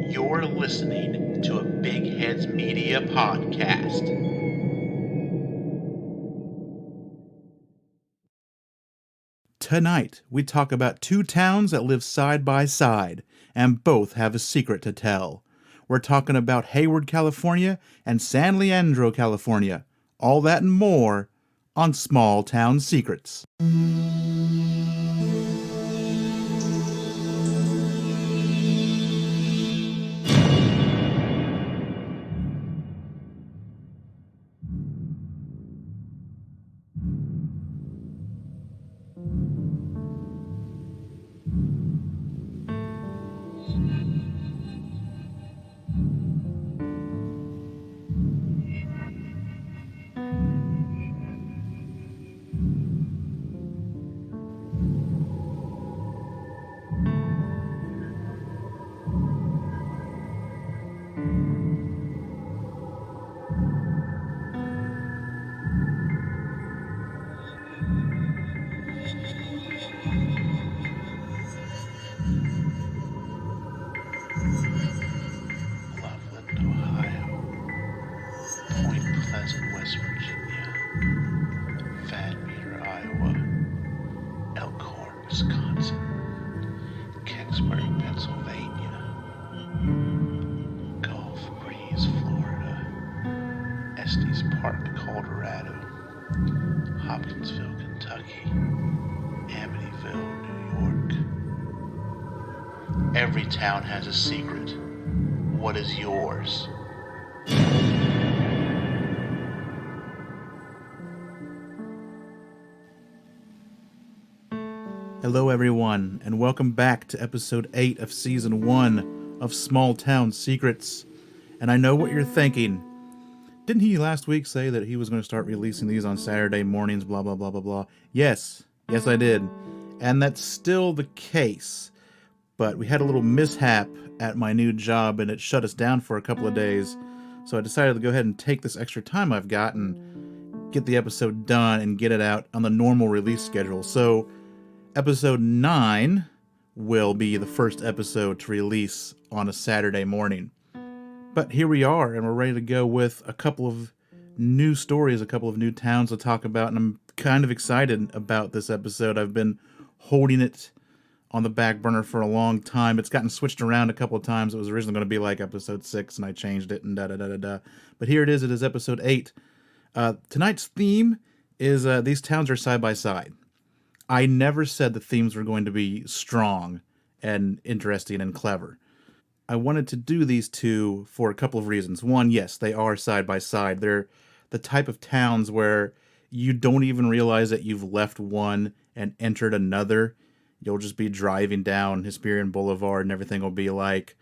You're listening to a Big Heads Media podcast. Tonight, we talk about two towns that live side by side, and both have a secret to tell. We're talking about Hayward, California, and San Leandro, California. All that and more on Small Town Secrets. West Virginia, Van Meter, Iowa, Elkhorn, Wisconsin, Kecksburg, Pennsylvania, Gulf Breeze, Florida, Estes Park, Colorado, Hopkinsville, Kentucky, Amityville, New York. Every town has a secret. What is yours? Hello everyone, and welcome back to episode 8 of season 1 of Small Town Secrets. And I know what you're thinking. Didn't he last week say that he was going to start releasing these on Saturday mornings, blah, blah, blah, blah, blah? Yes I did. And that's still the case. But we had a little mishap at my new job, and it shut us down for a couple of days. So I decided to go ahead and take this extra time I've got and get the episode done and get it out on the normal release schedule. So episode 9 will be the first episode to release on a Saturday morning. But here we are, and we're ready to go with a couple of new stories, a couple of new towns to talk about, and I'm kind of excited about this episode. I've been holding it on the back burner for a long time. It's gotten switched around a couple of times. It was originally going to be like episode 6, and I changed it, and da-da-da-da-da. But here it is episode 8. Tonight's theme is these towns are side by side. I never said the themes were going to be strong and interesting and clever. I wanted to do these two for a couple of reasons. One, yes, they are side by side. They're the type of towns where you don't even realize that you've left one and entered another. You'll just be driving down Hesperian Boulevard and everything will be like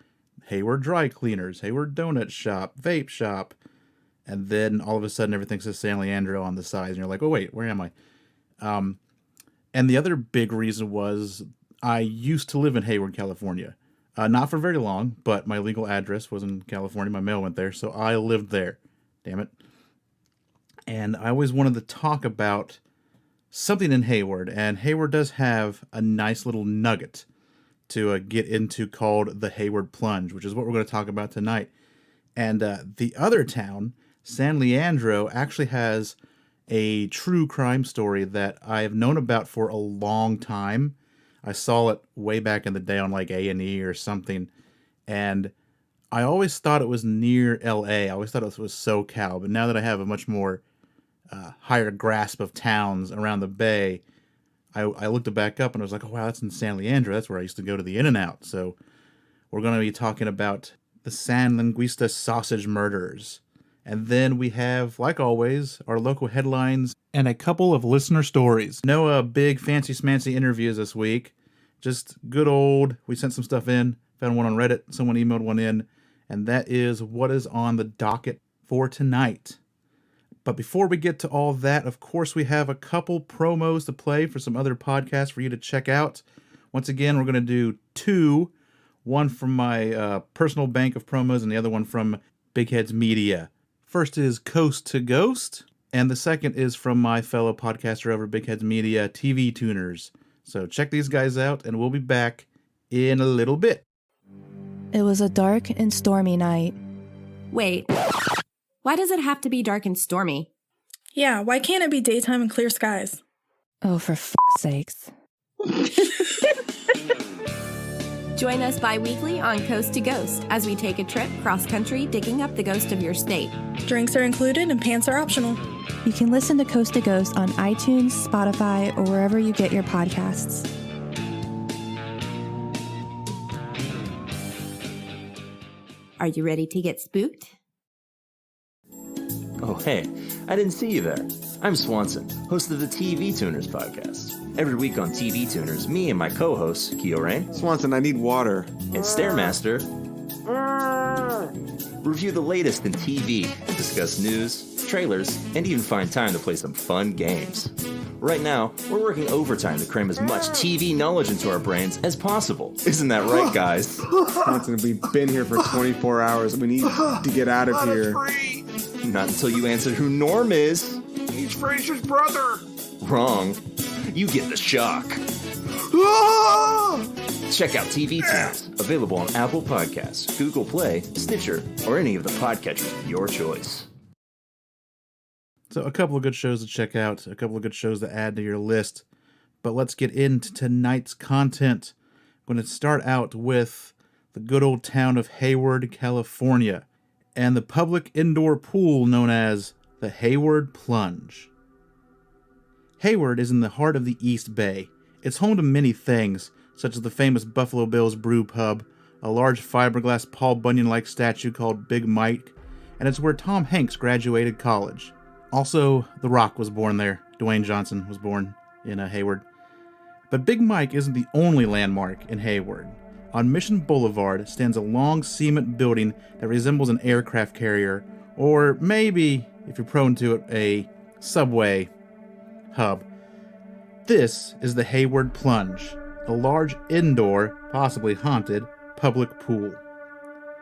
Hayward Dry Cleaners, Hayward Donut Shop, Vape Shop. And then all of a sudden everything says San Leandro on the sides and you're like, oh wait, where am I? And the other big reason was I used to live in Hayward, California. Not for very long, but my legal address was in California. My mail went there, so I lived there. Damn it. And I always wanted to talk about something in Hayward, and Hayward does have a nice little nugget to get into called the Hayward Plunge, which is what we're going to talk about tonight. And the other town, San Leandro, actually has a true crime story that I have known about for a long time. I saw it way back in the day on like A&E or something, and I always thought it was near LA. I always thought it was SoCal, but now that I have a much more higher grasp of towns around the Bay, I looked it back up and I was like, oh wow, that's in San Leandro. That's where I used to go to the In-N-Out. So we're going to be talking about the Santos Linguisa Sausage Murders. And then we have, like always, our local headlines and a couple of listener stories. No big fancy smancy interviews this week. Just good old, we sent some stuff in, found one on Reddit, someone emailed one in, and that is what is on the docket for tonight. But before we get to all that, of course, we have a couple promos to play for some other podcasts for you to check out. Once again, we're going to do 2. One from my personal bank of promos and the other one from Big Heads Media. First is Coast to Ghost, and the second is from my fellow podcaster over Big Heads Media, TV Tuners. So check these guys out, and we'll be back in a little bit. It was a dark and stormy night. Wait, why does it have to be dark and stormy? Yeah, why can't it be daytime and clear skies? Oh, for f***'s sakes. Join us bi-weekly on Coast to Ghost as we take a trip cross-country digging up the ghost of your state. Drinks are included and pants are optional. You can listen to Coast to Ghost on iTunes, Spotify, or wherever you get your podcasts. Are you ready to get spooked? Oh, hey, I didn't see you there. I'm Swanson, host of the TV Tuners podcast. Every week on TV Tuners, me and my co-hosts, Kiorain Swanson, I need water. and Stairmaster, review the latest in TV, discuss news, trailers, and even find time to play some fun games. Right now, we're working overtime to cram as much TV knowledge into our brains as possible. Isn't that right, guys? Swanson, we've been here for 24 hours. We need to get out of here. Not until you answer who Norm is. He's Fraser's brother. Wrong. You get the shock. Check out TV Tuners, available on Apple Podcasts, Google Play, Stitcher, or any of the podcatchers of your choice. So a couple of good shows to check out, a couple of good shows to add to your list. But let's get into tonight's content. I'm going to start out with the good old town of Hayward, California, and the public indoor pool known as the Hayward Plunge. Hayward is in the heart of the East Bay. It's home to many things, such as the famous Buffalo Bills Brewpub, a large fiberglass Paul Bunyon-like statue called Big Mike, and it's where Tom Hanks graduated college. Also, The Rock was born there. Dwayne Johnson was born in Hayward. But Big Mike isn't the only landmark in Hayward. On Mission Boulevard stands a long cement building that resembles an aircraft carrier, or maybe, if you're prone to it, a subway hub. This is the Hayward Plunge, a large indoor, possibly haunted, public pool.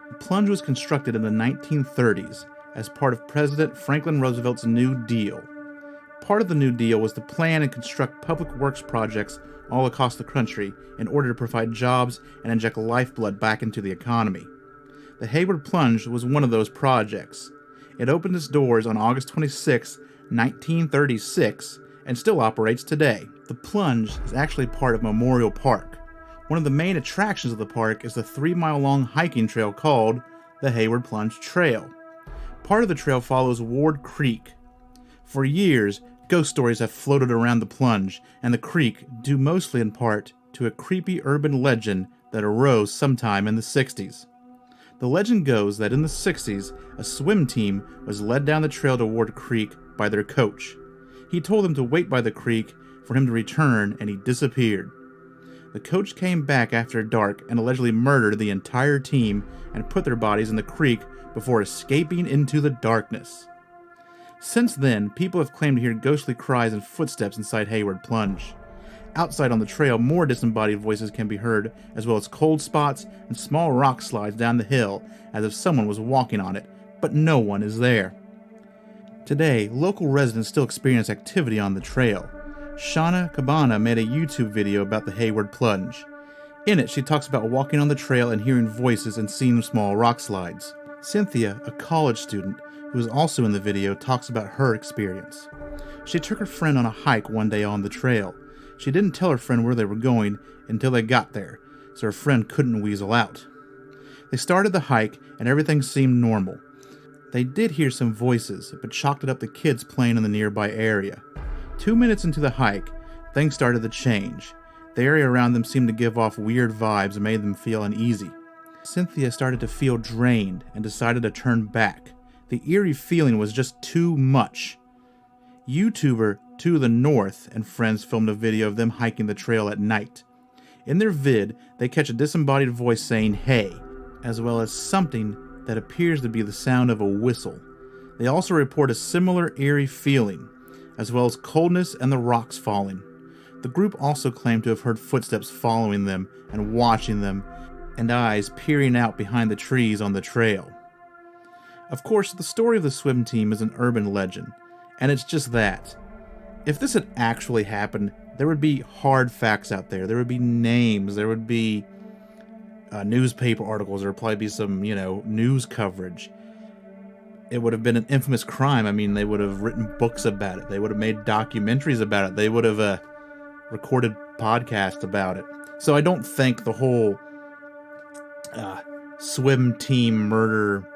The plunge was constructed in the 1930s as part of President Franklin Roosevelt's New Deal. Part of the New Deal was to plan and construct public works projects all across the country in order to provide jobs and inject lifeblood back into the economy. The Hayward Plunge was one of those projects. It opened its doors on August 26, 1936, and still operates today. The Plunge is actually part of Memorial Park. One of the main attractions of the park is the 3-mile-long hiking trail called the Hayward Plunge Trail. Part of the trail follows Ward Creek. For years, ghost stories have floated around the plunge and the creek, due mostly in part to a creepy urban legend that arose sometime in the 60s. The legend goes that in the 60s, a swim team was led down the trail to Ward Creek by their coach. He told them to wait by the creek for him to return, and he disappeared. The coach came back after dark and allegedly murdered the entire team and put their bodies in the creek before escaping into the darkness. Since then, people have claimed to hear ghostly cries and footsteps inside Hayward Plunge. Outside on the trail, more disembodied voices can be heard, as well as cold spots and small rock slides down the hill, as if someone was walking on it, but no one is there. Today, local residents still experience activity on the trail. Shauna Cabana made a YouTube video about the Hayward Plunge. In it, she talks about walking on the trail and hearing voices and seeing small rock slides. Cynthia, a college student who is also in the video, talks about her experience. She took her friend on a hike one day on the trail. She didn't tell her friend where they were going until they got there, so her friend couldn't weasel out. They started the hike and everything seemed normal. They did hear some voices, but chalked it up to kids playing in the nearby area. 2 minutes into the hike, things started to change. The area around them seemed to give off weird vibes and made them feel uneasy. Cynthia started to feel drained and decided to turn back. The eerie feeling was just too much. YouTuber To the North and friends filmed a video of them hiking the trail at night. In their vid, they catch a disembodied voice saying "hey," as well as something that appears to be the sound of a whistle. They also report a similar eerie feeling, as well as coldness and the rocks falling. The group also claimed to have heard footsteps following them and watching them, and eyes peering out behind the trees on the trail. Of course, the story of the swim team is an urban legend, and it's just that. If this had actually happened, there would be hard facts out there. There would be names. There would be newspaper articles. There would probably be some, news coverage. It would have been an infamous crime. I mean, they would have written books about it. They would have made documentaries about it. They would have recorded podcasts about it. So I don't think the whole swim team murder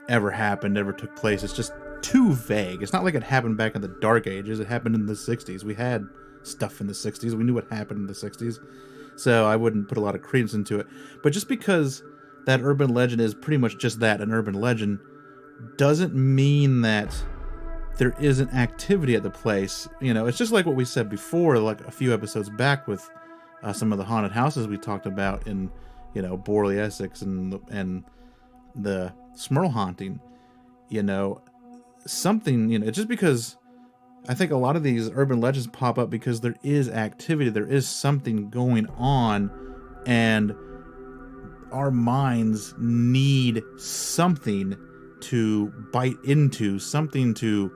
ever took place. It's just too vague. It's not like it happened back in the Dark Ages. It happened in the 60s. We had stuff in the 60s. We knew what happened in the 60s. So I wouldn't put a lot of credence into it. But just because that urban legend is pretty much just that, an urban legend, doesn't mean that there isn't activity at the place. It's just like what we said before, like a few episodes back with some of the haunted houses we talked about in, Borley, Essex, and the Smurl haunting. Something, just because I think a lot of these urban legends pop up because there is activity, there is something going on, and our minds need something to bite into, something to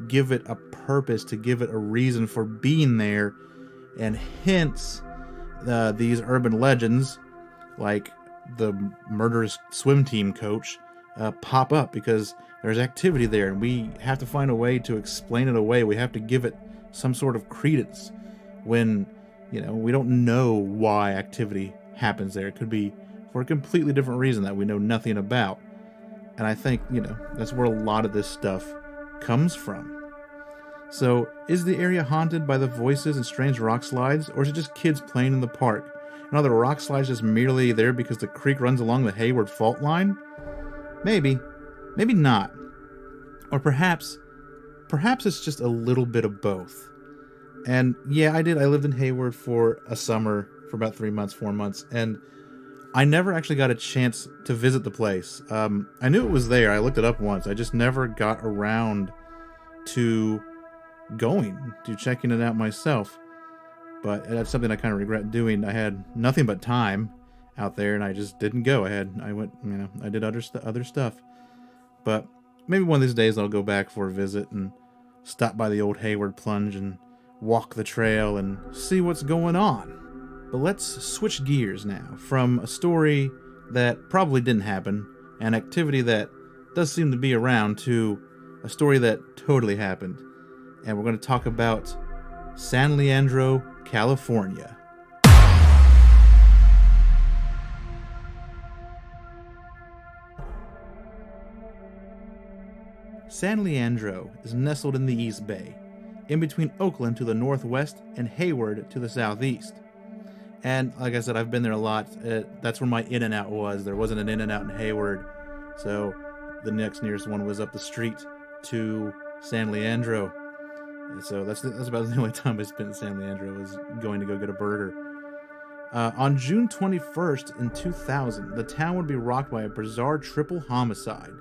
give it a purpose, to give it a reason for being there, and hence these urban legends, like the murderous swim team coach, pop up because there's activity there, and we have to find a way to explain it away. We have to give it some sort of credence when, we don't know why activity happens there. It could be for a completely different reason that we know nothing about. And I think, that's where a lot of this stuff comes from. So, is the area haunted by the voices and strange rock slides, or is it just kids playing in the park? And are the rock slides just merely there because the creek runs along the Hayward fault line? Maybe. Maybe not. Or perhaps it's just a little bit of both. And yeah, I lived in Hayward for a summer, for about 4 months, and I never actually got a chance to visit the place. I knew it was there. I looked it up once. I just never got around to checking it out myself. But that's something I kind of regret doing. I had nothing but time out there, and I just didn't go. I went, I did other stuff. But maybe one of these days I'll go back for a visit and stop by the old Hayward Plunge and walk the trail and see what's going on. But let's switch gears now from a story that probably didn't happen, an activity that does seem to be around, to a story that totally happened. And we're going to talk about San Leandro, California. San Leandro is nestled in the East Bay, in between Oakland to the northwest and Hayward to the southeast. And like I said, I've been there a lot. That's where my In-N-Out was. There wasn't an In-N-Out in Hayward, so the nearest one was up the street to San Leandro. And so that's about the only time I spent in San Leandro, was going to go get a burger. On June 21st in 2000, the town would be rocked by a bizarre triple homicide.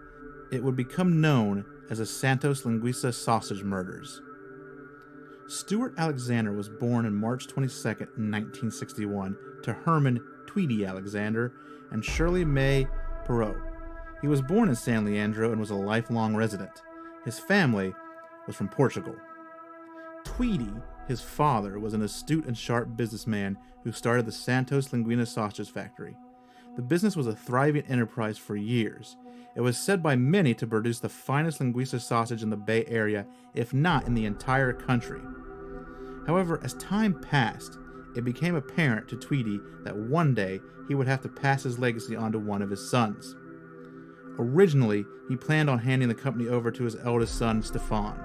It would become known as the Santos Linguisa Sausage Murders. Stuart Alexander was born on March 22nd, 1961, to Herman Tweedy Alexander and Shirley May Perot. He was born in San Leandro and was a lifelong resident. His family was from Portugal. Tweedy, his father, was an astute and sharp businessman who started the Santos Linguisa Sausage Factory. The business was a thriving enterprise for years. It was said by many to produce the finest linguiça sausage in the Bay Area, if not in the entire country. However, as time passed, it became apparent to Tweedy that one day he would have to pass his legacy on to one of his sons. Originally, he planned on handing the company over to his eldest son, Stefan.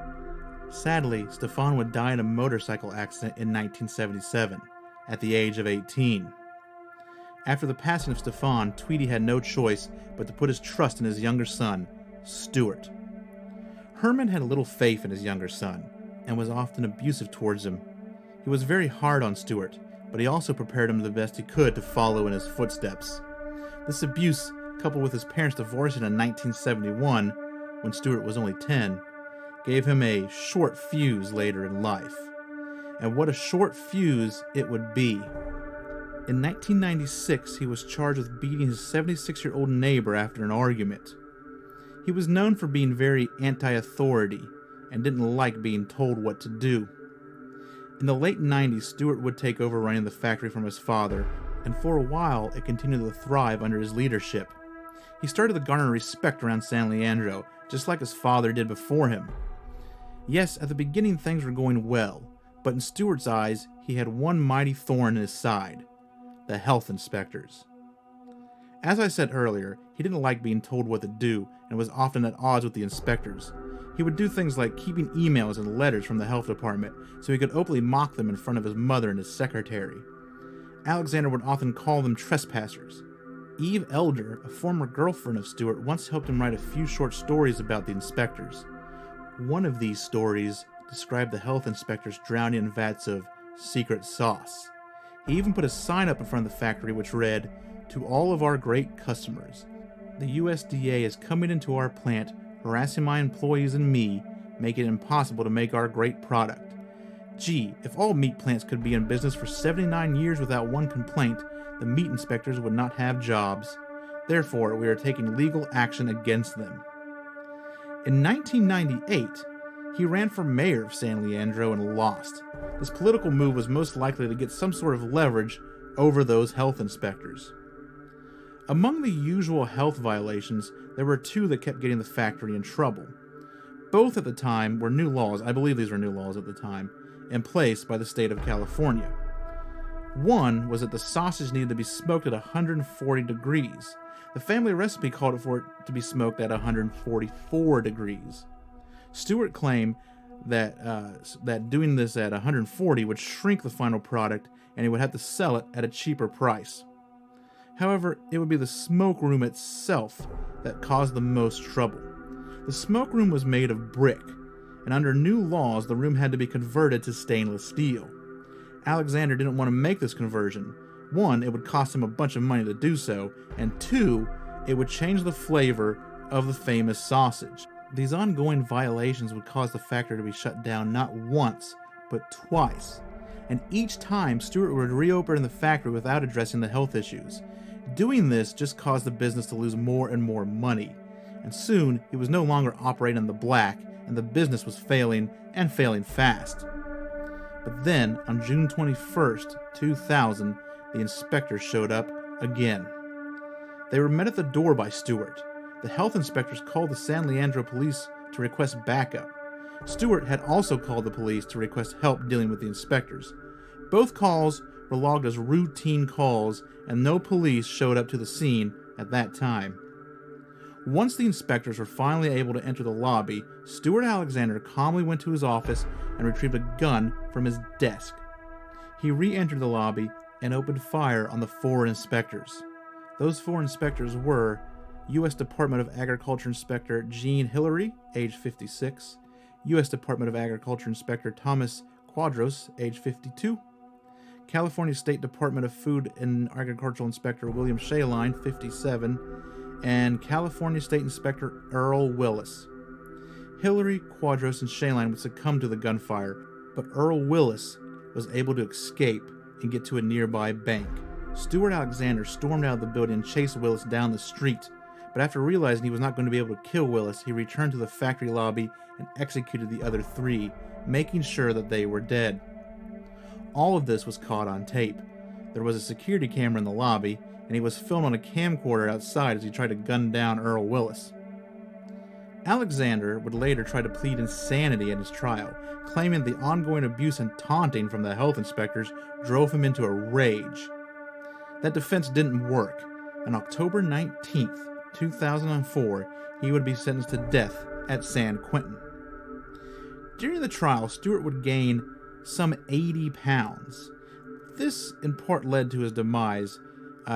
Sadly, Stefan would die in a motorcycle accident in 1977, at the age of 18. After the passing of Stefan, Tweedy had no choice but to put his trust in his younger son, Stuart. Herman had little faith in his younger son, and was often abusive towards him. He was very hard on Stuart, but he also prepared him the best he could to follow in his footsteps. This abuse, coupled with his parents divorcing in 1971, when Stuart was only 10, gave him a short fuse later in life. And what a short fuse it would be. In 1996, he was charged with beating his 76-year-old neighbor after an argument. He was known for being very anti-authority and didn't like being told what to do. In the late 90s, Stuart would take over running the factory from his father, and for a while it continued to thrive under his leadership. He started to garner respect around San Leandro, just like his father did before him. Yes, at the beginning things were going well, but in Stewart's eyes, he had one mighty thorn in his side: the health inspectors. As I said earlier, he didn't like being told what to do and was often at odds with the inspectors. He would do things like keeping emails and letters from the health department so he could openly mock them in front of his mother and his secretary. Alexander would often call them trespassers. Eve Elder, a former girlfriend of Stewart, once helped him write a few short stories about the inspectors. One of these stories described the health inspectors drowning in vats of secret sauce. He even put a sign up in front of the factory which read, "To all of our great customers, the USDA is coming into our plant, harassing my employees and me, making it impossible to make our great product. Gee, if all meat plants could be in business for 79 years without one complaint, the meat inspectors would not have jobs. Therefore, we are taking legal action against them." In 1998, he ran for mayor of San Leandro and lost. This political move was most likely to get some sort of leverage over those health inspectors. Among the usual health violations, there were two that kept getting the factory in trouble. Both at the time were new laws, I believe these were new laws at the time, in place by the state of California. One was that the sausage needed to be smoked at 140 degrees. The family recipe called for it to be smoked at 144 degrees. Stewart claimed that doing this at 140 would shrink the final product and he would have to sell it at a cheaper price. However, it would be the smoke room itself that caused the most trouble. The smoke room was made of brick, and under new laws, the room had to be converted to stainless steel. Alexander didn't want to make this conversion. One, it would cost him a bunch of money to do so, and two, it would change the flavor of the famous sausage. These ongoing violations would cause the factory to be shut down not once, but twice. And each time, Stewart would reopen the factory without addressing the health issues. Doing this just caused the business to lose more and more money. And soon, he was no longer operating in the black, and the business was failing, and failing fast. But then, on June 21st, 2000, the inspectors showed up again. They were met at the door by Stewart. The health inspectors called the San Leandro police to request backup. Stewart had also called the police to request help dealing with the inspectors. Both calls were logged as routine calls, and no police showed up to the scene at that time. Once the inspectors were finally able to enter the lobby, Stewart Alexander calmly went to his office and retrieved a gun from his desk. He re-entered the lobby and opened fire on the four inspectors. Those four inspectors were U.S. Department of Agriculture Inspector Gene Hillary, age 56, U.S. Department of Agriculture Inspector Thomas Quadros, age 52, California State Department of Food and Agricultural Inspector William Shaline, 57, and California State Inspector Earl Willis. Hillary, Quadros, and Shaline would succumb to the gunfire, but Earl Willis was able to escape and get to a nearby bank. Stewart Alexander stormed out of the building and chased Willis down the street, but after realizing he was not going to be able to kill Willis, he returned to the factory lobby and executed the other three, making sure that they were dead. All of this was caught on tape. There was a security camera in the lobby, and he was filmed on a camcorder outside as he tried to gun down Earl Willis. Alexander would later try to plead insanity at his trial, claiming the ongoing abuse and taunting from the health inspectors drove him into a rage. That defense didn't work. On October 19th, 2004, he would be sentenced to death at San Quentin. During the trial, Stewart would gain some 80 pounds. This in part led to his demise.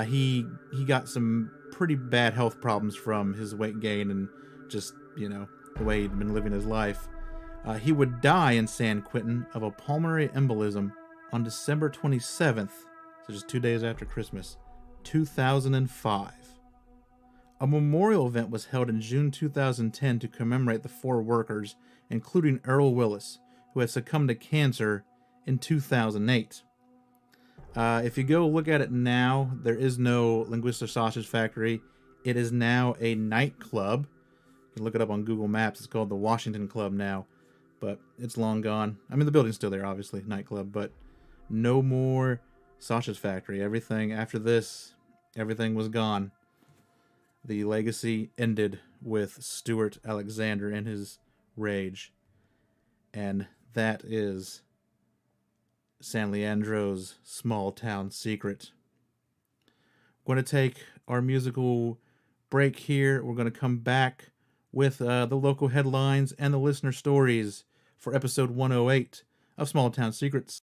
He got some pretty bad health problems from his weight gain and just, the way he'd been living his life. He would die in San Quentin of a pulmonary embolism on December 27th, so just 2 days after Christmas, 2005. A memorial event was held in June 2010 to commemorate the four workers, including Earl Willis, who had succumbed to cancer in 2008. If you go look at it now, there is no Linguisa Sausage Factory. It is now a nightclub. You can look it up on Google Maps. It's called the Washington Club now, but it's long gone. I mean, the building's still there, obviously, nightclub, but no more sausage factory. Everything after this, everything was gone. The legacy ended with Stuart Alexander and his rage. And that is San Leandro's small town secret. We're going to take our musical break here. We're going to come back with the local headlines and the listener stories for episode 108 of Small Town Secrets.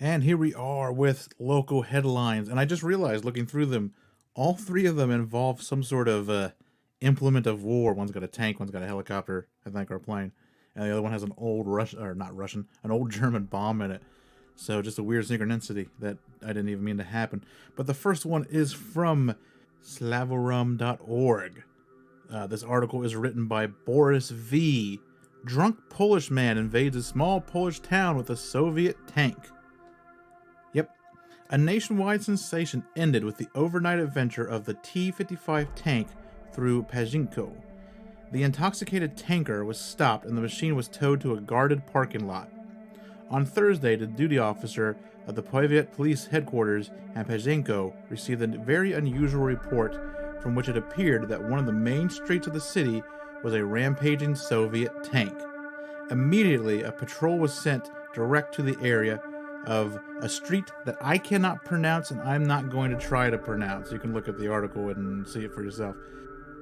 And here we are with local headlines. And I just realized, looking through them, all three of them involve some sort of implement of war. One's got a tank, one's got a helicopter, I think, or a plane. And the other one has an old an old German bomb in it. So just a weird synchronicity that I didn't even mean to happen. But the first one is from slavorum.org. This article is written by Boris V. Drunk Polish man invades a small Polish town with a Soviet tank. Yep. A nationwide sensation ended with the overnight adventure of the T-55 tank through Pajinko. The intoxicated tanker was stopped and the machine was towed to a guarded parking lot. On Thursday, the duty officer of the Powiat Police Headquarters in Pajinko received a very unusual report from which it appeared that one of the main streets of the city was a rampaging Soviet tank. Immediately, a patrol was sent direct to the area of a street that I cannot pronounce and I'm not going to try to pronounce. You can look at the article and see it for yourself.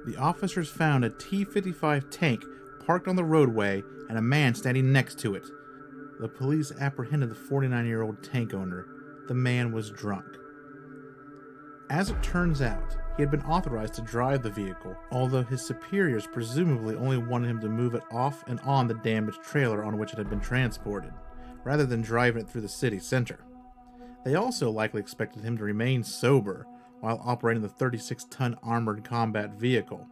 The officers found a T-55 tank parked on the roadway and a man standing next to it. The police apprehended the 49-year-old tank owner. The man was drunk. As it turns out, he had been authorized to drive the vehicle, although his superiors presumably only wanted him to move it off and on the damaged trailer on which it had been transported, rather than driving it through the city center. They also likely expected him to remain sober while operating the 36-ton armored combat vehicle.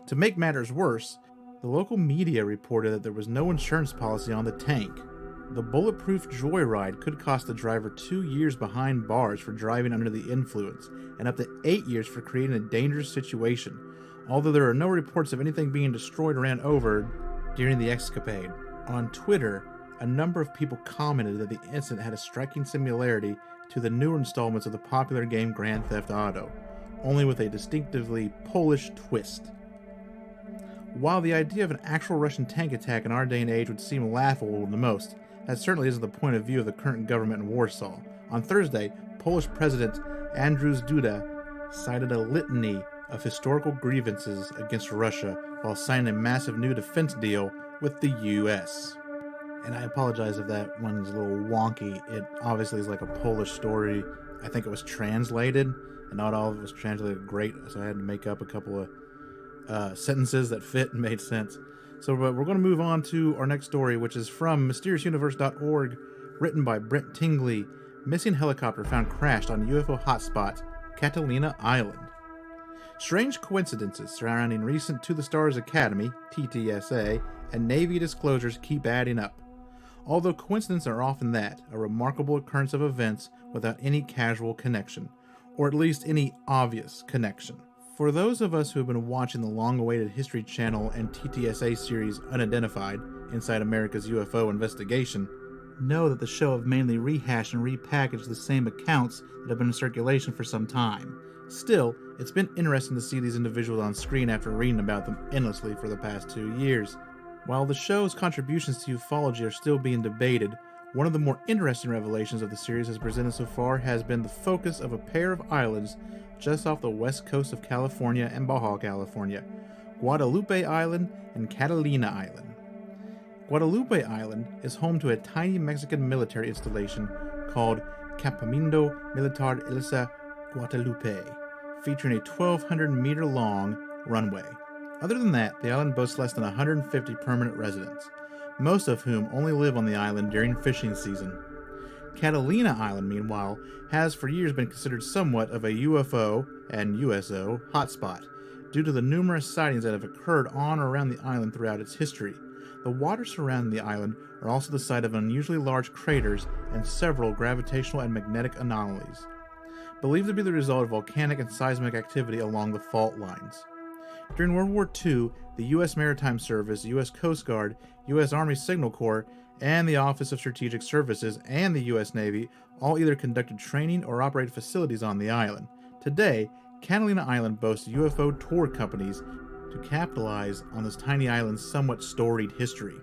To make matters worse, the local media reported that there was no insurance policy on the tank. The bulletproof joyride could cost the driver 2 years behind bars for driving under the influence, and up to 8 years for creating a dangerous situation, although there are no reports of anything being destroyed or ran over during the escapade. On Twitter, a number of people commented that the incident had a striking similarity to the newer installments of the popular game Grand Theft Auto, only with a distinctively Polish twist. While the idea of an actual Russian tank attack in our day and age would seem laughable to most, that certainly isn't the point of view of the current government in Warsaw. On Thursday, Polish President Andrzej Duda cited a litany of historical grievances against Russia while signing a massive new defense deal with the U.S. And I apologize if that one's a little wonky. It obviously is like a Polish story. I think it was translated, and not all of it was translated great, so I had to make up a couple of sentences that fit and made sense. So we're going to move on to our next story, which is from mysteriousuniverse.org, written by Brent Tingley. Missing helicopter found crashed on UFO hotspot, Catalina Island. Strange coincidences surrounding recent To the Stars Academy, TTSA, and Navy disclosures keep adding up. Although coincidences are often that, a remarkable occurrence of events without any casual connection, or at least any obvious connection. For those of us who have been watching the long-awaited History Channel and TTSA series Unidentified, Inside America's UFO Investigation, know that the show have mainly rehashed and repackaged the same accounts that have been in circulation for some time. Still, it's been interesting to see these individuals on screen after reading about them endlessly for the past 2 years. While the show's contributions to ufology are still being debated, one of the more interesting revelations of the series has presented so far has been the focus of a pair of islands just off the west coast of California and Baja California, Guadalupe Island and Catalina Island. Guadalupe Island is home to a tiny Mexican military installation called Campamento Militar Ilsa Guadalupe, featuring a 1,200-meter-long runway. Other than that, the island boasts less than 150 permanent residents, most of whom only live on the island during fishing season. Catalina Island, meanwhile, has for years been considered somewhat of a UFO and USO hotspot, due to the numerous sightings that have occurred on or around the island throughout its history. The waters surrounding the island are also the site of unusually large craters and several gravitational and magnetic anomalies, believed to be the result of volcanic and seismic activity along the fault lines. During World War II, the U.S. Maritime Service, U.S. Coast Guard, U.S. Army Signal Corps, and the Office of Strategic Services and the U.S. Navy all either conducted training or operated facilities on the island. Today, Catalina Island boasts UFO tour companies to capitalize on this tiny island's somewhat storied history.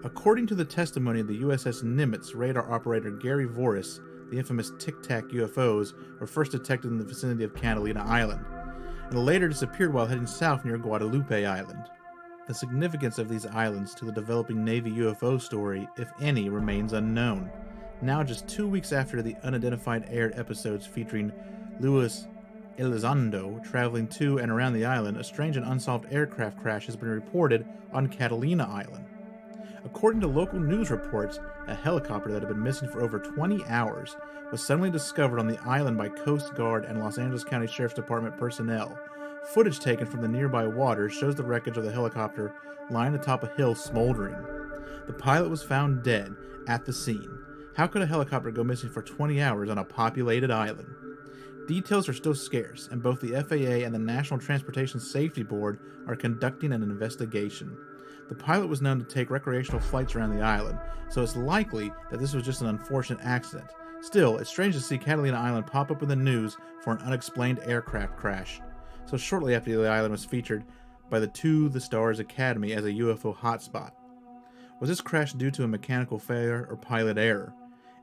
According to the testimony of the USS Nimitz radar operator Gary Voris, the infamous Tic Tac UFOs were first detected in the vicinity of Catalina Island, and later disappeared while heading south near Guadalupe Island. The significance of these islands to the developing Navy UFO story, if any, remains unknown. Now, just 2 weeks after the Unidentified aired episodes featuring Luis Elizondo traveling to and around the island, a strange and unsolved aircraft crash has been reported on Catalina Island. According to local news reports, a helicopter that had been missing for over 20 hours was suddenly discovered on the island by Coast Guard and Los Angeles County Sheriff's Department personnel. Footage taken from the nearby waters shows the wreckage of the helicopter lying atop a hill smoldering. The pilot was found dead at the scene. How could a helicopter go missing for 20 hours on a populated island? Details are still scarce, and both the FAA and the National Transportation Safety Board are conducting an investigation. The pilot was known to take recreational flights around the island, so it's likely that this was just an unfortunate accident. Still, it's strange to see Catalina Island pop up in the news for an unexplained aircraft crash, so shortly after the island was featured by the To the Stars Academy as a UFO hotspot. Was this crash due to a mechanical failure or pilot error?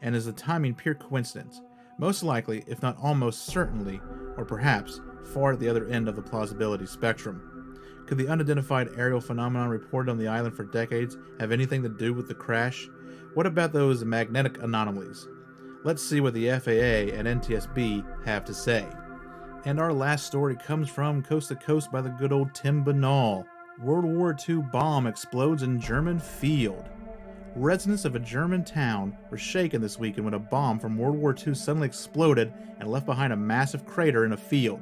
And is the timing pure coincidence? Most likely, if not almost certainly, or perhaps far at the other end of the plausibility spectrum. Could the unidentified aerial phenomenon reported on the island for decades have anything to do with the crash? What about those magnetic anomalies? Let's see what the FAA and NTSB have to say. And our last story comes from Coast to Coast by the good old Tim Banal. World War II bomb explodes in German field. Residents of a German town were shaken this weekend when a bomb from World War II suddenly exploded and left behind a massive crater in a field.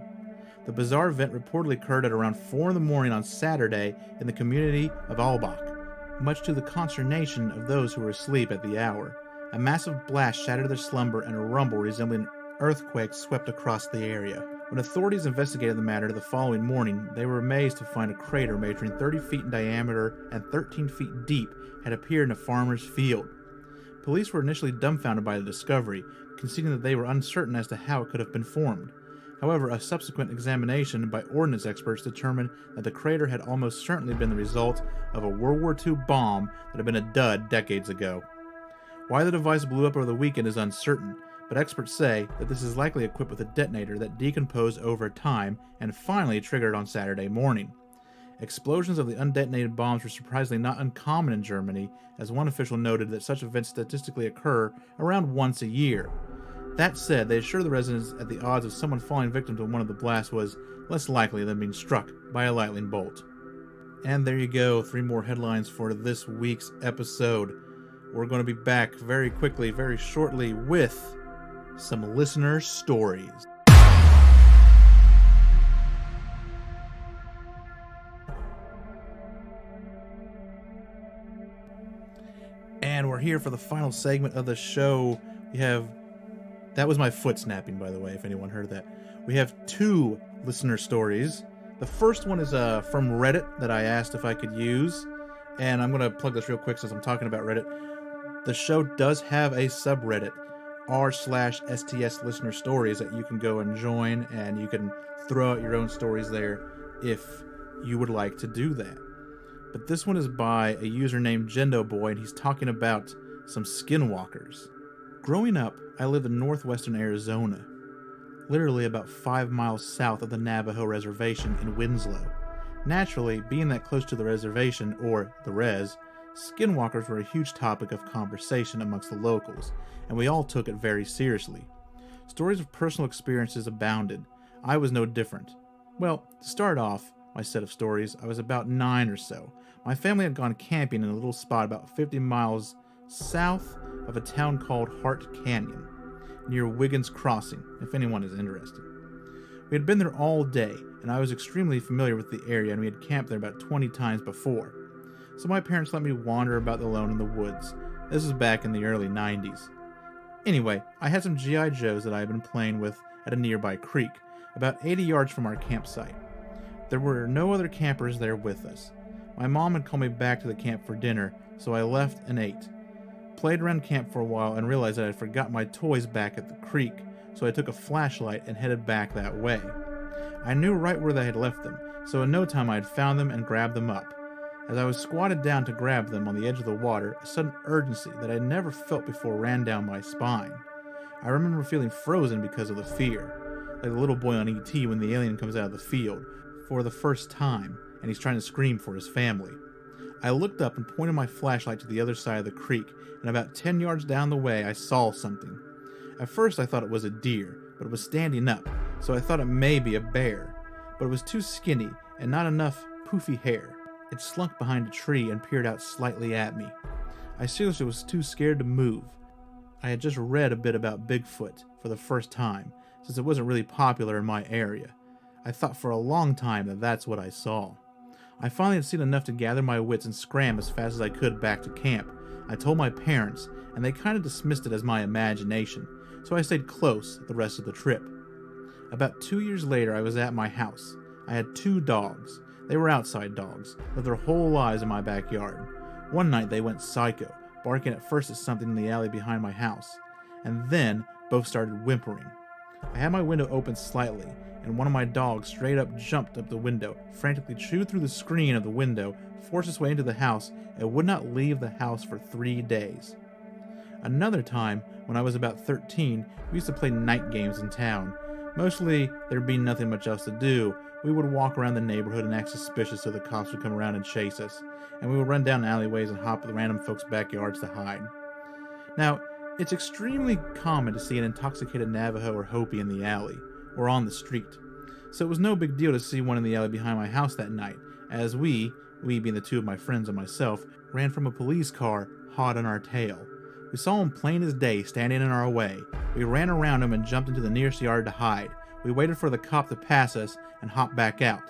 The bizarre event reportedly occurred at around 4 a.m. on Saturday in the community of Albach, much to the consternation of those who were asleep at the hour. A massive blast shattered their slumber and a rumble resembling an earthquake swept across the area. When authorities investigated the matter the following morning, they were amazed to find a crater measuring 30 feet in diameter and 13 feet deep had appeared in a farmer's field. Police were initially dumbfounded by the discovery, conceding that they were uncertain as to how it could have been formed. However, a subsequent examination by ordnance experts determined that the crater had almost certainly been the result of a World War II bomb that had been a dud decades ago. Why the device blew up over the weekend is uncertain, but experts say that this is likely equipped with a detonator that decomposed over time and finally triggered on Saturday morning. Explosions of the undetonated bombs were surprisingly not uncommon in Germany, as one official noted that such events statistically occur around once a year. That said, they assured the residents that the odds of someone falling victim to one of the blasts was less likely than being struck by a lightning bolt. And there you go, 3 more headlines for this week's episode. We're going to be back very quickly, very shortly, with some listener stories. And we're here for the final segment of the show. That was my foot snapping, by the way, if anyone heard that. We have 2 listener stories. The first one is from Reddit that I asked if I could use. And I'm going to plug this real quick since I'm talking about Reddit. The show does have a subreddit, r/STS listener stories, that you can go and join, and you can throw out your own stories there if you would like to do that. But this one is by a user named Gendo Boy, and he's talking about some skinwalkers. Growing up, I lived in northwestern Arizona, literally about 5 miles south of the Navajo Reservation in Winslow. Naturally, being that close to the reservation, or the res, skinwalkers were a huge topic of conversation amongst the locals, and we all took it very seriously. Stories of personal experiences abounded. I was no different. Well, to start off my set of stories, I was about 9 or so. My family had gone camping in a little spot about 50 miles south of a town called Hart Canyon, near Wiggins Crossing, if anyone is interested. We had been there all day, and I was extremely familiar with the area, and we had camped there about 20 times before. So my parents let me wander about alone in the woods. This was back in the early 90s. Anyway, I had some G.I. Joes that I had been playing with at a nearby creek, about 80 yards from our campsite. There were no other campers there with us. My mom had called me back to the camp for dinner, so I left and ate. Played around camp for a while and realized that I had forgot my toys back at the creek, so I took a flashlight and headed back that way. I knew right where they had left them, so in no time I had found them and grabbed them up. As I was squatted down to grab them on the edge of the water, a sudden urgency that I had never felt before ran down my spine. I remember feeling frozen because of the fear, like the little boy on E.T. when the alien comes out of the field for the first time and he's trying to scream for his family. I looked up and pointed my flashlight to the other side of the creek, and about 10 yards down the way I saw something. At first I thought it was a deer, but it was standing up, so I thought it may be a bear, but it was too skinny and not enough poofy hair. It slunk behind a tree and peered out slightly at me. I seriously was too scared to move. I had just read a bit about Bigfoot for the first time, since it wasn't really popular in my area. I thought for a long time that that's what I saw. I finally had seen enough to gather my wits and scram as fast as I could back to camp. I told my parents, and they kind of dismissed it as my imagination, so I stayed close the rest of the trip. About 2 years later, I was at my house. I had 2 dogs. They were outside dogs, lived their whole lives in my backyard. One night they went psycho, barking at first at something in the alley behind my house, and then both started whimpering. I had my window open slightly, and one of my dogs straight up jumped up the window, frantically chewed through the screen of the window, forced its way into the house, and would not leave the house for 3 days. Another time, when I was about 13, we used to play night games in town. Mostly, there being nothing much else to do, we would walk around the neighborhood and act suspicious so the cops would come around and chase us, and we would run down alleyways and hop at random folks' backyards to hide. Now, it's extremely common to see an intoxicated Navajo or Hopi in the alley, or on the street, so it was no big deal to see one in the alley behind my house that night, as we being the 2 of my friends and myself, ran from a police car hot on our tail. We saw him plain as day standing in our way. We ran around him and jumped into the nearest yard to hide. We waited for the cop to pass us and hopped back out.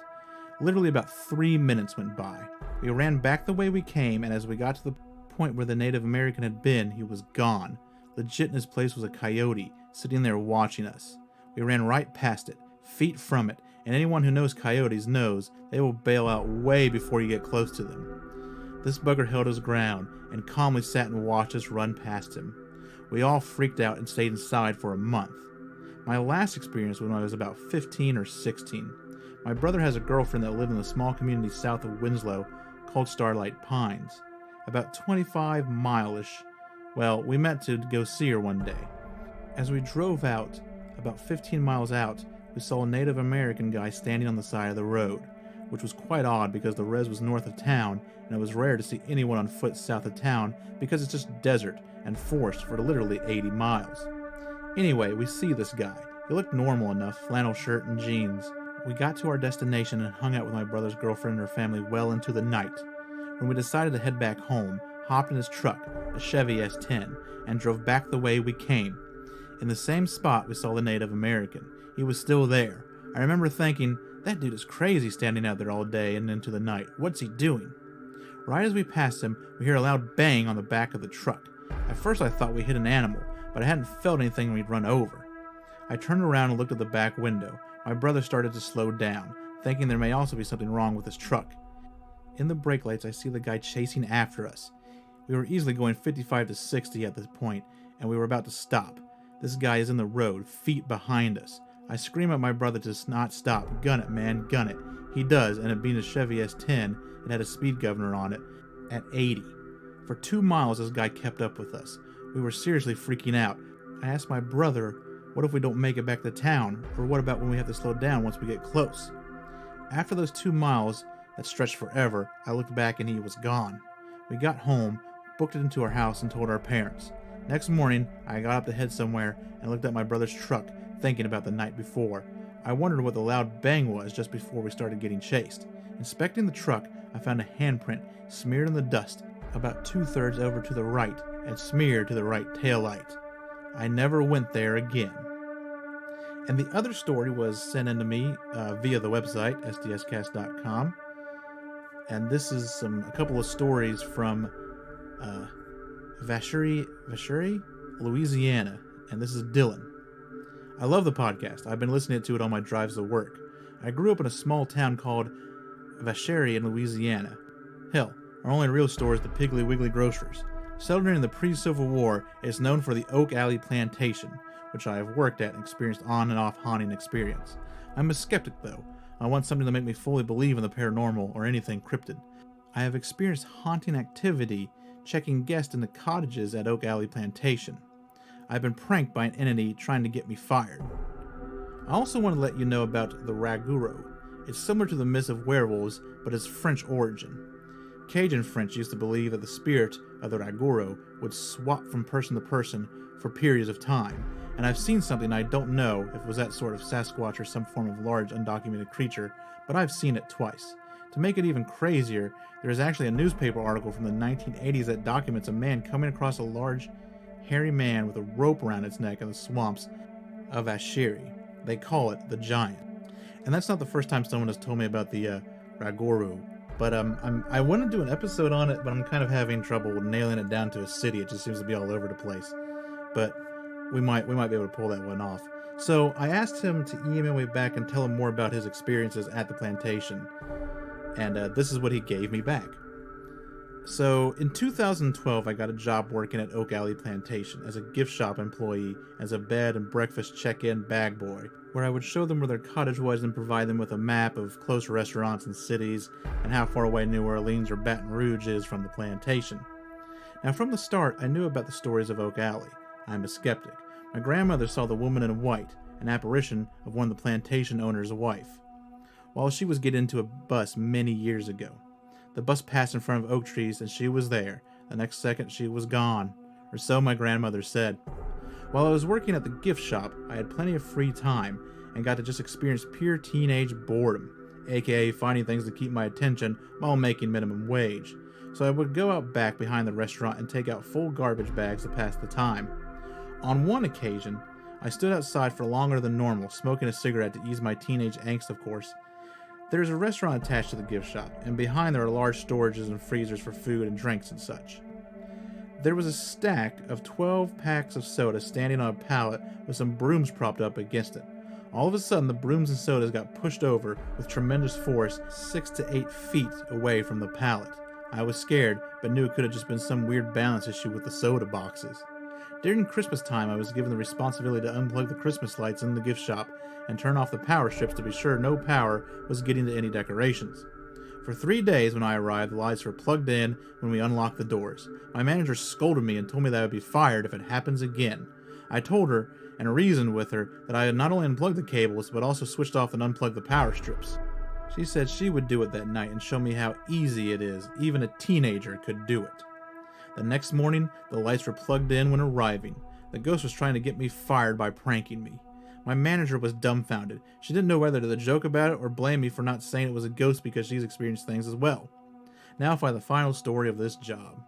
Literally about 3 minutes went by. We ran back the way we came, and as we got to the point where the Native American had been, he was gone. Legit in his place was a coyote, sitting there watching us. We ran right past it, feet from it, and anyone who knows coyotes knows they will bail out way before you get close to them. This bugger held his ground and calmly sat and watched us run past him. We all freaked out and stayed inside for a month. My last experience was when I was about 15 or 16. My brother has a girlfriend that lived in a small community south of Winslow called Starlight Pines, about 25 mile-ish. Well, we met to go see her one day. As we drove out, about 15 miles out, we saw a Native American guy standing on the side of the road, which was quite odd because the res was north of town, and it was rare to see anyone on foot south of town because it's just desert and forest for literally 80 miles. Anyway, we see this guy. He looked normal enough, flannel shirt and jeans. We got to our destination and hung out with my brother's girlfriend and her family well into the night. When we decided to head back home, hopped in his truck, a Chevy S10, and drove back the way we came. In the same spot, we saw the Native American. He was still there. I remember thinking, that dude is crazy standing out there all day and into the night. What's he doing? Right as we passed him, we hear a loud bang on the back of the truck. At first I thought we hit an animal, but I hadn't felt anything we'd run over. I turned around and looked at the back window. My brother started to slow down, thinking there may also be something wrong with his truck. In the brake lights, I see the guy chasing after us. We were easily going 55 to 60 at this point, and we were about to stop. This guy is in the road, feet behind us. I scream at my brother to not stop. Gun it, man, gun it. He does, and it being a Chevy S10, it had a speed governor on it at 80. For 2 miles, this guy kept up with us. We were seriously freaking out. I asked my brother, what if we don't make it back to town? Or what about when we have to slow down once we get close? After those 2 miles that stretched forever, I looked back and he was gone. We got home, booked it into our house, and told our parents. Next morning, I got up to head somewhere and looked at my brother's truck, thinking about the night before. I wondered what the loud bang was just before we started getting chased. Inspecting the truck, I found a handprint smeared in the dust, about 2/3 over to the right and smeared to the right taillight. I never went there again. And the other story was sent in to me via the website, sdscast.com. And this is a couple of stories from Vacherie, Louisiana. And this is Dylan. I love the podcast. I've been listening to it on my drives to work. I grew up in a small town called Vacherie in Louisiana. Hell, our only real store is the Piggly Wiggly Grocers. Settled during the pre-Civil War, it's known for the Oak Alley Plantation, which I have worked at and experienced on and off haunting experience. I'm a skeptic though. I want something to make me fully believe in the paranormal or anything cryptid. I have experienced haunting activity checking guests in the cottages at Oak Alley Plantation. I've been pranked by an entity trying to get me fired. I also want to let you know about the Raguro. It's similar to the myth of werewolves, but it's French origin. Cajun French used to believe that the spirit of the Raguro would swap from person to person for periods of time, and I've seen something I don't know if it was that sort of Sasquatch or some form of large undocumented creature, but I've seen it twice. To make it even crazier, there is actually a newspaper article from the 1980s that documents a man coming across a large, hairy man with a rope around its neck in the swamps of Vacherie. They call it the Giant. And that's not the first time someone has told me about the Raguro. But I want to do an episode on it, but I'm kind of having trouble with nailing it down to a city. It just seems to be all over the place. But we might be able to pull that one off. So I asked him to email me back and tell him more about his experiences at the plantation. And this is what he gave me back. So in 2012, I got a job working at Oak Alley Plantation as a gift shop employee, as a bed and breakfast check-in bag boy, where I would show them where their cottage was and provide them with a map of close restaurants and cities and how far away New Orleans or Baton Rouge is from the plantation. Now from the start, I knew about the stories of Oak Alley. I'm a skeptic. My grandmother saw the woman in white, an apparition of one of the plantation owner's wife, while she was getting into a bus many years ago. The bus passed in front of oak trees and she was there. The next second she was gone, or so my grandmother said. While I was working at the gift shop, I had plenty of free time and got to just experience pure teenage boredom, aka finding things to keep my attention while making minimum wage. So I would go out back behind the restaurant and take out full garbage bags to pass the time. On one occasion, I stood outside for longer than normal, smoking a cigarette to ease my teenage angst, of course. There is a restaurant attached to the gift shop, and behind there are large storages and freezers for food and drinks and such. There was a stack of 12 packs of soda standing on a pallet with some brooms propped up against it. All of a sudden, the brooms and sodas got pushed over with tremendous force 6 to 8 feet away from the pallet. I was scared, but knew it could have just been some weird balance issue with the soda boxes. During Christmas time, I was given the responsibility to unplug the Christmas lights in the gift shop and turn off the power strips to be sure no power was getting to any decorations. For 3 days when I arrived, the lights were plugged in when we unlocked the doors. My manager scolded me and told me that I would be fired if it happens again. I told her, and reasoned with her, that I had not only unplugged the cables, but also switched off and unplugged the power strips. She said she would do it that night and show me how easy it is. Even a teenager could do it. The next morning, the lights were plugged in when arriving. The ghost was trying to get me fired by pranking me. My manager was dumbfounded. She didn't know whether to joke about it or blame me for not saying it was a ghost because she's experienced things as well. Now for the final story of this job.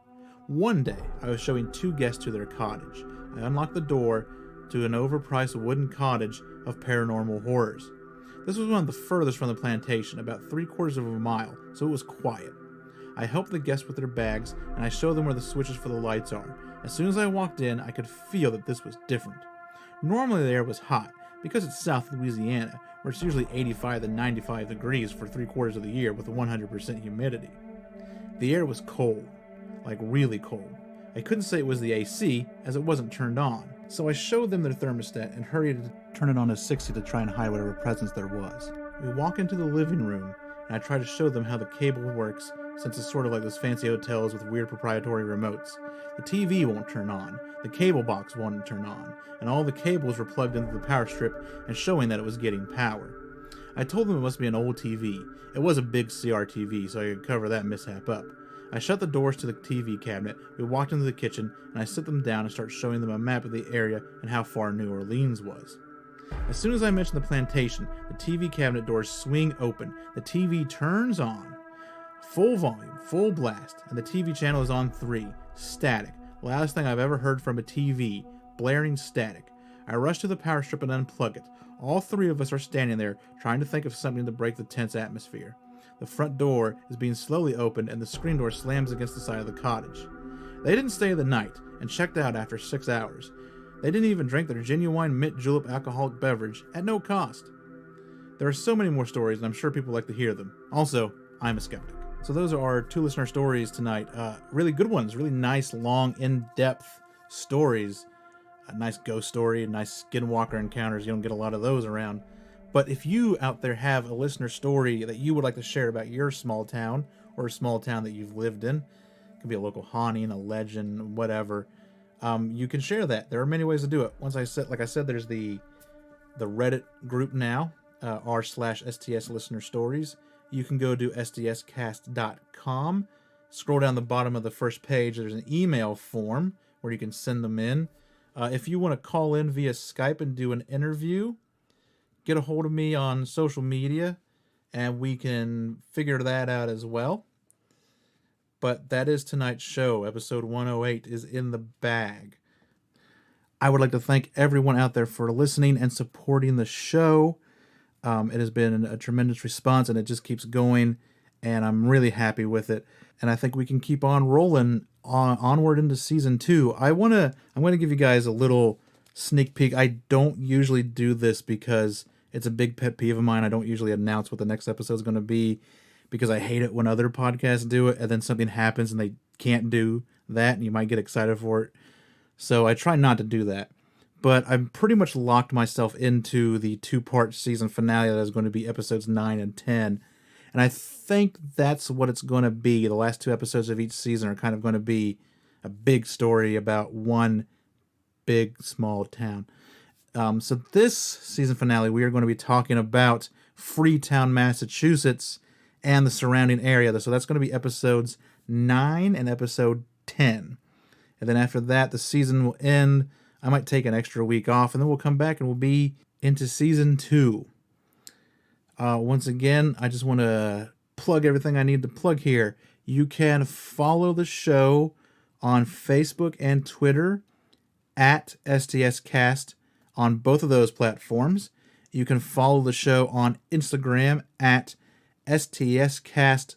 One day, I was showing 2 guests to their cottage. I unlocked the door to an overpriced wooden cottage of paranormal horrors. This was one of the furthest from the plantation, about 3/4 of a mile, so it was quiet. I helped the guests with their bags, and I showed them where the switches for the lights are. As soon as I walked in, I could feel that this was different. Normally the air was hot, because it's South Louisiana, where it's usually 85 to 95 degrees for 3/4 of the year with 100% humidity. The air was cold, like really cold. I couldn't say it was the AC, as it wasn't turned on. So I showed them their thermostat and hurried to turn it on to 60 to try and hide whatever presence there was. We walk into the living room, and I try to show them how the cable works, since it's sort of like those fancy hotels with weird proprietary remotes. The TV won't turn on, the cable box won't turn on, and all the cables were plugged into the power strip and showing that it was getting power. I told them it must be an old TV. It was a big CRTV, so I could cover that mishap up. I shut the doors to the TV cabinet, we walked into the kitchen, and I sit them down and start showing them a map of the area and how far New Orleans was. As soon as I mention the plantation, the TV cabinet doors swing open, the TV turns on. Full volume, full blast, and the TV channel is on 3, static. Loudest thing I've ever heard from a TV, blaring static. I rush to the power strip and unplug it. All 3 of us are standing there, trying to think of something to break the tense atmosphere. The front door is being slowly opened and the screen door slams against the side of the cottage. They didn't stay the night and checked out after 6 hours. They didn't even drink their genuine mint julep alcoholic beverage at no cost. There are so many more stories and I'm sure people like to hear them. Also, I'm a skeptic. So those are our 2 listener stories tonight. Really good ones, really nice, long, in-depth stories. A nice ghost story, nice skinwalker encounters. You don't get a lot of those around. But if you out there have a listener story that you would like to share about your small town or a small town that you've lived in, it could be a local haunting, a legend, whatever, you can share that. There are many ways to do it. Like I said, there's the Reddit group now, r/STS listener stories. You can go to stscast.com. Scroll down the bottom of the first page. There's an email form where you can send them in. If you want to call in via Skype and do an interview, get a hold of me on social media and we can figure that out as well. But that is tonight's show. Episode 108 is in the bag. I would like to thank everyone out there for listening and supporting the show. It has been a tremendous response and it just keeps going and I'm really happy with it. And I think we can keep on rolling onward into season 2. I'm going to give you guys a little sneak peek. I don't usually do this because it's a big pet peeve of mine. I don't usually announce what the next episode is going to be because I hate it when other podcasts do it and then something happens and they can't do that and you might get excited for it. So I try not to do that. But I've pretty much locked myself into the 2-part season finale that is going to be episodes 9 and 10. And I think that's what it's going to be. The last 2 episodes of each season are kind of going to be a big story about one big, small town. So this season finale, we are going to be talking about Freetown, Massachusetts, and the surrounding area. So that's going to be episodes 9 and episode 10. And then after that, the season will end. I might take an extra week off, and then we'll come back and we'll be into season 2. Once again, I just want to plug everything I need to plug here. You can follow the show on Facebook and Twitter at STScast on both of those platforms. You can follow the show on Instagram at stscast.gram.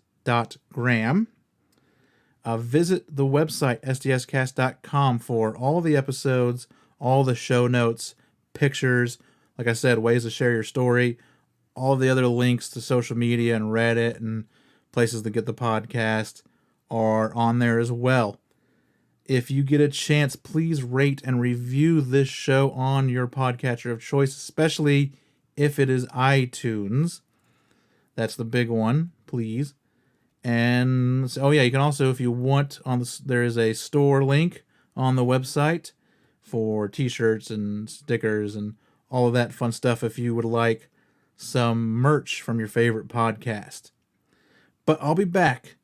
Visit the website stscast.com for all the episodes, all the show notes, pictures, like I said, ways to share your story, all the other links to social media and Reddit and places to get the podcast are on there as well. If you get a chance, please rate and review this show on your podcatcher of choice, especially if it is iTunes. That's the big one, please. And so, you can also, if you want, there is a store link on the website for t-shirts and stickers and all of that fun stuff if you would like some merch from your favorite podcast. But I'll be back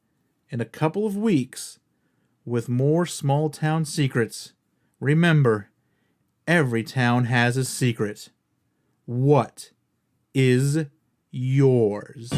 in a couple of weeks with more small town secrets. Remember, every town has a secret. What is yours?